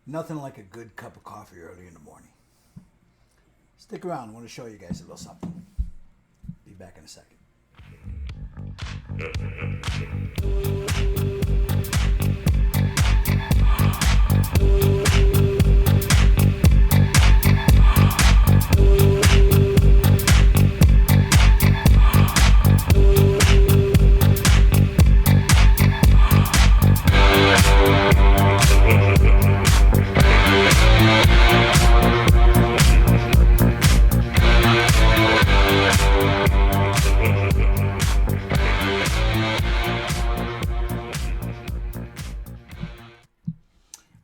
Nothing like a good cup of coffee early in the morning. Stick around. I want to show you guys a little something. Be back in a second.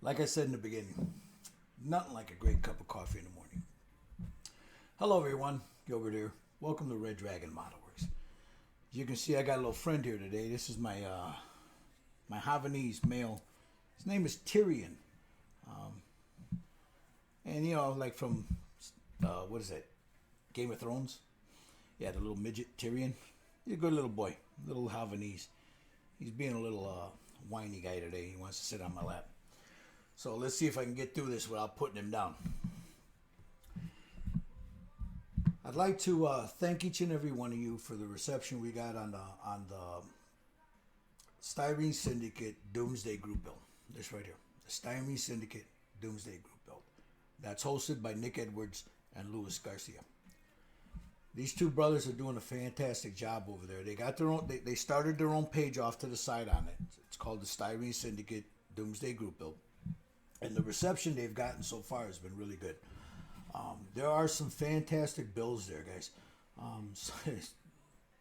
Like I said in the beginning, nothing like a great cup of coffee in the morning. Hello everyone, Gilbert here. Welcome to Red Dragon Model Works. As you can see, I got a little friend here today. This is my Havanese male. His name is Tyrion. And you know, like from, what is that, Game of Thrones? Yeah, the little midget Tyrion. He's a good little boy, little Havanese. He's being a little whiny guy today. He wants to sit on my lap. So let's see if I can get through this without putting him down. I'd like to thank each and every one of you for the reception we got on the Styrene Syndicate Doomsday group build. This right here, the Styrene Syndicate Doomsday group build. That's hosted by Nick Edwards and Luis Garcia. These two brothers are doing a fantastic job over there. They got their own. They started their own page off to the side on it. It's called the Styrene Syndicate Doomsday group build. And the reception they've gotten so far has been really good. There are some fantastic builds there, guys.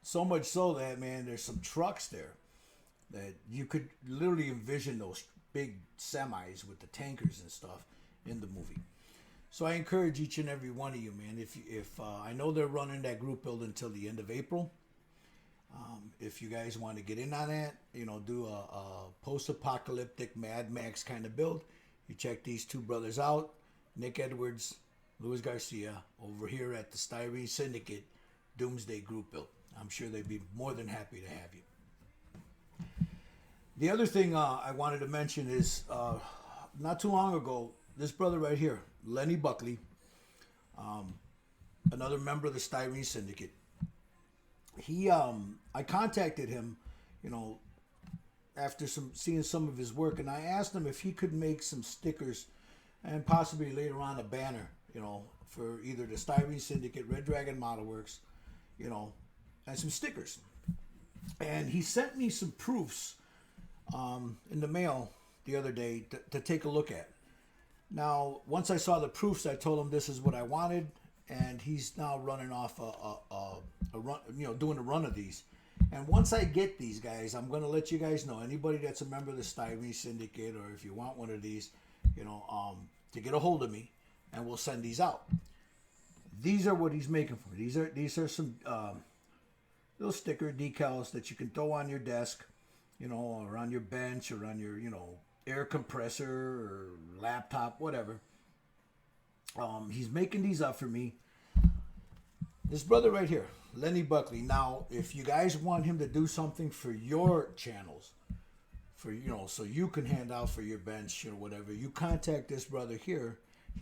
So much so that, man, there's some trucks there that you could literally envision those big semis with the tankers and stuff in the movie. So I encourage each and every one of you, man. If I know they're running that group build until the end of April. If you guys want to get in on that, you know, do a post-apocalyptic Mad Max kind of build. You check these two brothers out, Nick Edwards, Luis Garcia, over here at the Styrene Syndicate Doomsday Group Build. I'm sure they'd be more than happy to have you. The other thing I wanted to mention is, not too long ago, this brother right here, Lenny Buckley, another member of the Styrene Syndicate, I contacted him, you know, after seeing some of his work, and I asked him if he could make some stickers and possibly later on a banner, you know, for either the Styrene Syndicate, Red Dragon Model Works, you know, and some stickers. And he sent me some proofs in the mail the other day to take a look at. Now, once I saw the proofs, I told him this is what I wanted, and he's now running off a run, you know, doing a run of these. And once I get these, guys, I'm going to let you guys know, anybody that's a member of the Styrene Syndicate, or if you want one of these, you know, to get a hold of me, and we'll send these out. These are what he's making for me. These are some little sticker decals that you can throw on your desk, you know, or on your bench, or on your, you know, air compressor or laptop, whatever. He's making these up for me. This brother right here, Lenny Buckley. Now, if you guys want him to do something for your channels, for, you know, so you can hand out for your bench or whatever, you contact this brother here.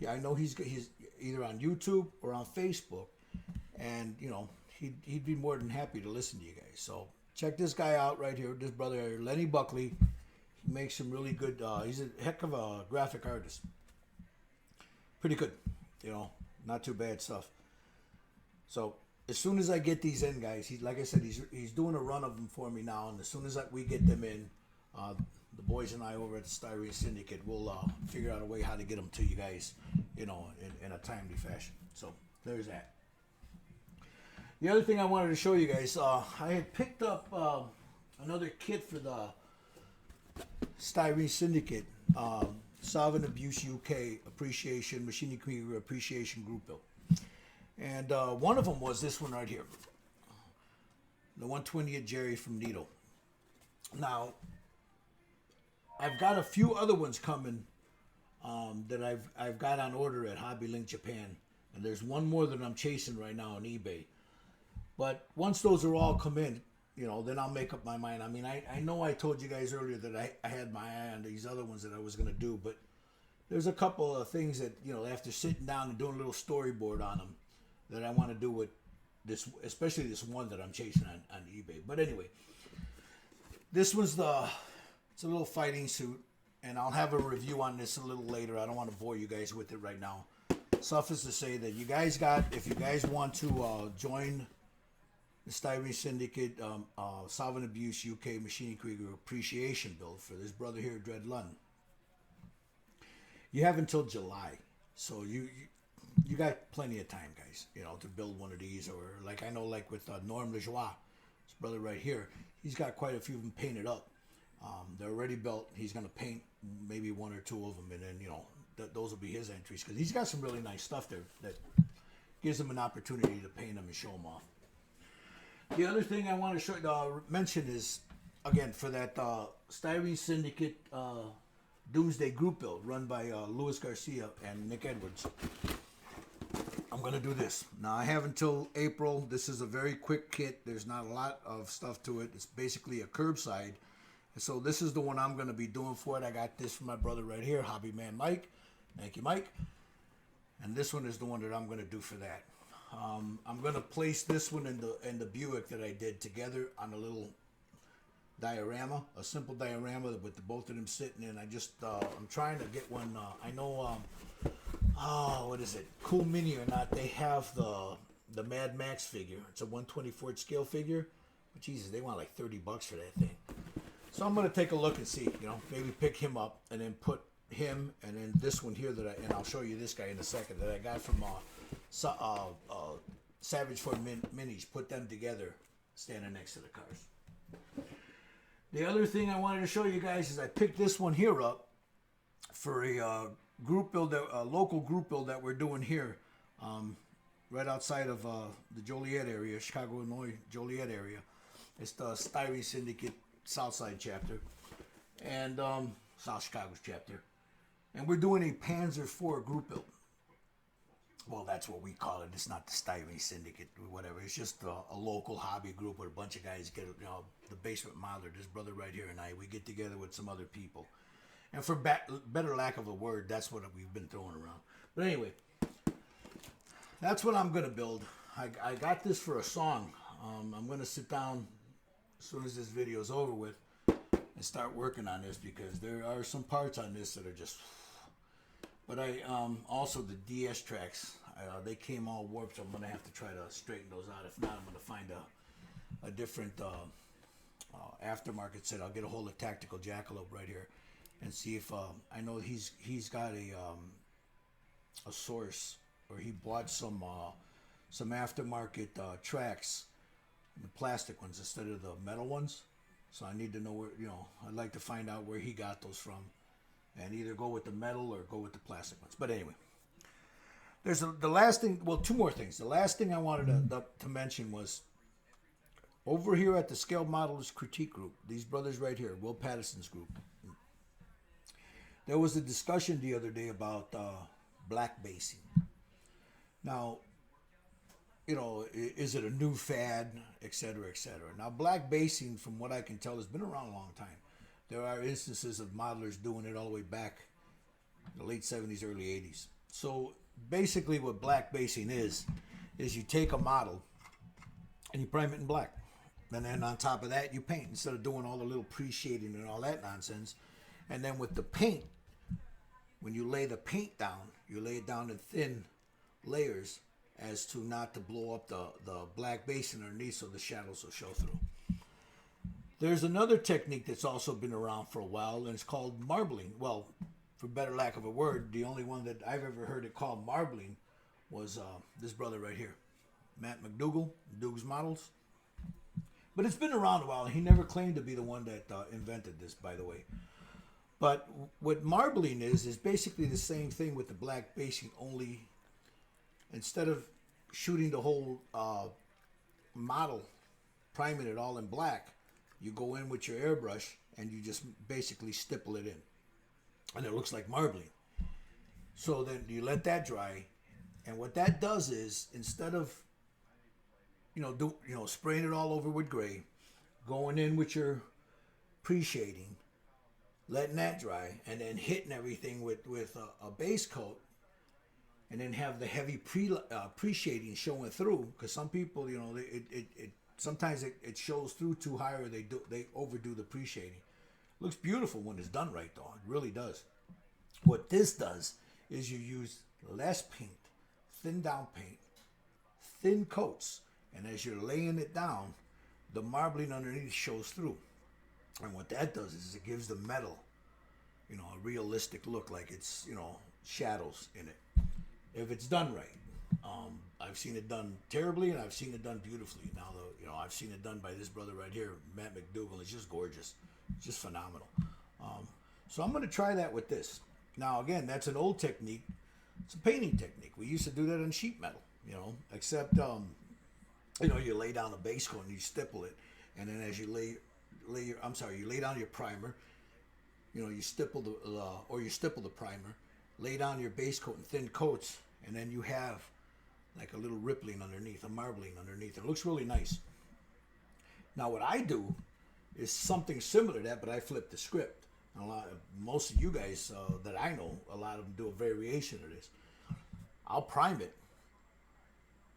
I know he's either on YouTube or on Facebook, and you know he'd be more than happy to listen to you guys. So check this guy out right here. This brother Lenny Buckley. He makes some really good. He's a heck of a graphic artist. Pretty good, you know, not too bad stuff. So as soon as I get these in, guys, like I said, he's doing a run of them for me now, and as soon as we get them in, the boys and I over at the Styrene Syndicate will figure out a way how to get them to you guys, you know, in a timely fashion. So there's that. The other thing I wanted to show you guys, I had picked up another kit for the Styrene Syndicate, Solvent Abuse UK Appreciation, Machining Community Appreciation Group Build. And one of them was this one right here, the 120th Jerry from Needle. Now, I've got a few other ones coming that I've got on order at Hobby Link Japan, and there's one more that I'm chasing right now on eBay. But once those are all come in, you know, then I'll make up my mind. I mean, I know I told you guys earlier that I had my eye on these other ones that I was going to do, but there's a couple of things that, you know, after sitting down and doing a little storyboard on them, that I want to do with this, especially this one that I'm chasing on eBay. But anyway, this was it's a little fighting suit, and I'll have a review on this a little later. I don't want to bore you guys with it right now. Suffice to say that you guys if you guys want to join the Styrene Syndicate Solvent Abuse UK Machining Krieger Appreciation Build for this brother here, Dread Lund, you have until July. So you got plenty of time, guys, you know, to build one of these. Or like I know, like with Norm Lejoie, this brother right here, he's got quite a few of them painted up. They're already built. He's going to paint maybe one or two of them, and then, you know, those will be his entries, because he's got some really nice stuff there that gives him an opportunity to paint them and show them off. The other thing I want to mention is, again, for that Styrene Syndicate Doomsday group build run by Luis Garcia and Nick Edwards, I'm going to do this. Now, I have until April. This is a very quick kit. There's not a lot of stuff to it. It's basically a curbside. So this is the one I'm going to be doing for it. I got this from my brother right here, Hobby Man Mike. Thank you, Mike. And this one is the one that I'm going to do for that. I'm going to place this one in the Buick that I did together on a little diorama, a simple diorama with both of them sitting in. I'm trying to get one. I know, what is it? Cool Mini or not? They have the Mad Max figure. It's a 1/24 scale figure. But Jesus, they want like $30 for that thing. So I'm going to take a look and see, you know, maybe pick him up and then put him and then this one here and I'll show you this guy in a second, that I got from Savage Ford Minis. Put them together, standing next to the cars. The other thing I wanted to show you guys is I picked this one here up for a group build, a local group build that we're doing here, right outside of the Joliet area, Chicago, Illinois, Joliet area. It's the Styrene Syndicate Southside chapter, and South Chicago's chapter, and we're doing a Panzer IV group build. Well, that's what we call it. It's not the Styrene Syndicate or whatever. It's just a local hobby group where a bunch of guys get, you know, the basement modeler, this brother right here and I, we get together with some other people, and for better lack of a word, that's what we've been throwing around. But anyway, that's what I'm gonna build. I got this for a song. I'm gonna sit down as soon as this video is over with and start working on this, because there are some parts on this that are just, but also the DS tracks, they came all warped, so I'm gonna have to try to straighten those out. If not, I'm gonna find a different aftermarket set. I'll get a hold of Tactical Jackalope right here and see if I know he's got a source, or he bought some aftermarket tracks, the plastic ones instead of the metal ones. So I need to know where, you know, I'd like to find out where he got those from, and either go with the metal or go with the plastic ones. But anyway, there's the last thing, well, two more things. The last thing I wanted to mention was over here at the Scale Modelers Critique Group, these brothers right here, Will Patterson's group, there was a discussion the other day about black basing. Now, you know, is it a new fad, et cetera, et cetera. Now, black basing, from what I can tell, has been around a long time. There are instances of modelers doing it all the way back in the late 70s, early 80s. So basically what black basing is you take a model and you prime it in black. And then on top of that, you paint, instead of doing all the little pre-shading and all that nonsense. And then with the paint, when you lay the paint down, you lay it down in thin layers, as to not to blow up the black basing underneath, so the shadows will show through. There's another technique that's also been around for a while, and it's called marbling. Well, for better lack of a word, the only one that I've ever heard it called marbling was this brother right here, Matt McDougall, Doug's Models. But it's been around a while, and he never claimed to be the one that invented this, by the way. But what marbling is basically the same thing with the black basing, only instead of shooting the whole model, priming it all in black, you go in with your airbrush and you just basically stipple it in, and it looks like marbling. So then you let that dry, and what that does is, instead of spraying it all over with gray, going in with your pre-shading, letting that dry, and then hitting everything with a base coat, and then have the heavy pre shading showing through. Because some people, you know, it sometimes it shows through too high, or they overdo the pre shading. Looks beautiful when it's done right, though. It really does. What this does is you use less paint, thin down paint, thin coats, and as you're laying it down, the marbling underneath shows through. And what that does is it gives the metal, you know, a realistic look, like it's, you know, shadows in it. If it's done right. I've seen it done terribly, and I've seen it done beautifully. Now, though, you know, I've seen it done by this brother right here, Matt McDougal. It's just gorgeous. It's just phenomenal. So I'm going to try that with this. Now, again, that's an old technique. It's a painting technique. We used to do that on sheet metal, you know, except, you know, you lay down a base coat and you stipple it. And then as you you lay down your primer, you know, you stipple the primer, lay down your base coat in thin coats, and then you have like a little rippling underneath, a marbling underneath. It looks really nice. Now, what I do is something similar to that, but I flip the script. Most of you guys that I know, a lot of them do a variation of this. I'll prime it,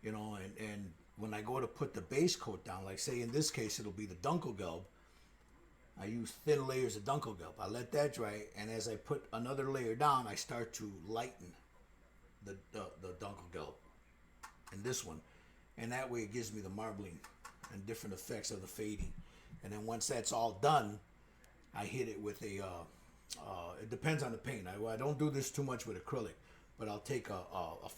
you know, and when I go to put the base coat down, like say in this case, it'll be the Dunkelgelb. I use thin layers of Dunkelgelb. I let that dry, and as I put another layer down, I start to lighten the Dunkelgelb in this one, and that way it gives me the marbling and different effects of the fading. And then once that's all done, I hit it with a, it depends on the paint. I don't do this too much with acrylic, but I'll take a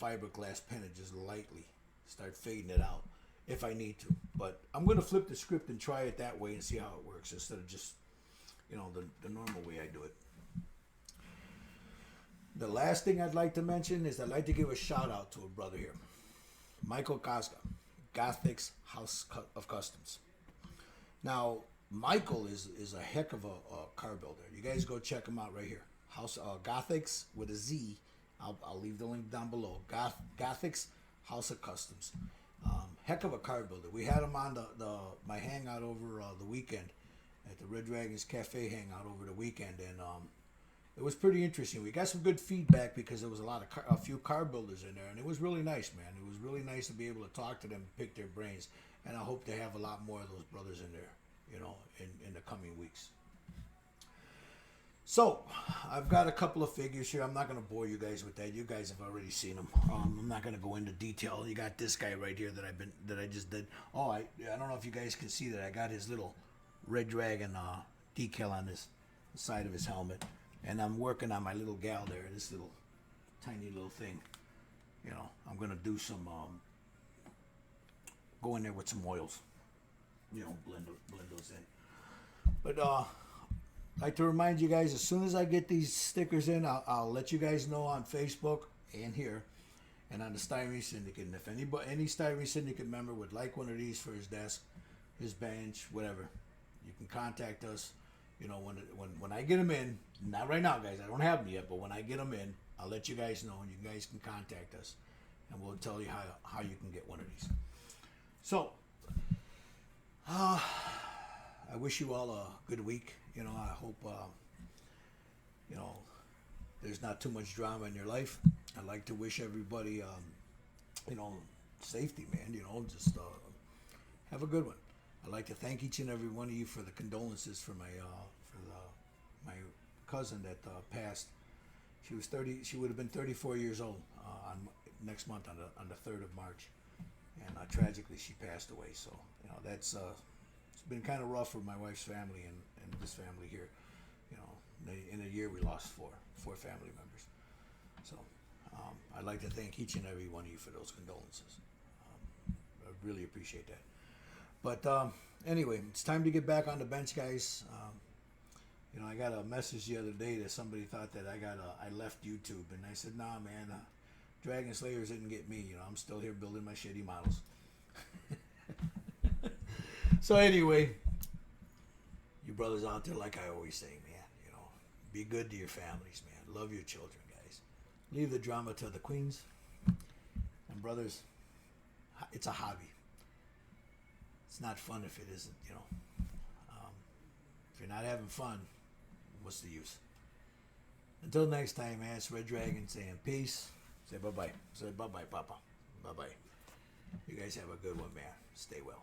fiberglass pen and just lightly start fading it out if I need to. But I'm going to flip the script and try it that way and see how it works instead of just, you know, the normal way I do it. The last thing I'd like to mention is I'd like to give a shout out to a brother here, Michael Kazga, Gothic's House of Customs. Now, Michael is a heck of a car builder. You guys go check him out right here. Gothic's with a Z. I'll leave the link down below. Gothic's House of Customs. Heck of a car builder. We had him on my hangout over the weekend at the Red Dragons Cafe hangout over the weekend, and it was pretty interesting. We got some good feedback because there was a few car builders in there, and it was really nice, man. It was really nice to be able to talk to them and pick their brains, and I hope to have a lot more of those brothers in there, you know, in the coming weeks. So, I've got a couple of figures here. I'm not going to bore you guys with that. You guys have already seen them. I'm not going to go into detail. You got this guy right here that I just did. Oh, I don't know if you guys can see that. I got his little Red Dragon decal on this side of his helmet, and I'm working on my little gal there. This little tiny little thing. You know, I'm going to do some go in there with some oils. You know, blend those in. But I'd like to remind you guys, as soon as I get these stickers in, I'll let you guys know on Facebook and here and on the Styrene Syndicate. And if any Styrene Syndicate member would like one of these for his desk, his bench, whatever, you can contact us. You know, when I get them in, not right now, guys, I don't have them yet, but when I get them in, I'll let you guys know, and you guys can contact us, and we'll tell you how you can get one of these. So, I wish you all a good week. You know, I hope, you know, there's not too much drama in your life. I'd like to wish everybody, you know, safety, man. You know, just have a good one. I'd like to thank each and every one of you for the condolences for my cousin that passed. She would have been 34 years old next month on the 3rd of March, and tragically she passed away. So, you know, that's it's been kind of rough for my wife's family and this family here. You know, in a year we lost four family members. So I'd like to thank each and every one of you for those condolences. I really appreciate that. But anyway, it's time to get back on the bench, guys. You know, I got a message the other day that somebody thought that I left YouTube, and I said, nah, man, Dragon Slayers didn't get me. You know, I'm still here building my shitty models. So anyway, you brothers out there, like I always say, man, you know, be good to your families, man. Love your children, guys. Leave the drama to the queens. And brothers, it's a hobby. It's not fun if it isn't, you know. If you're not having fun, what's the use? Until next time, man, it's Red Dragon saying peace. Say bye-bye. Say bye-bye, Papa. Bye-bye. You guys have a good one, man. Stay well.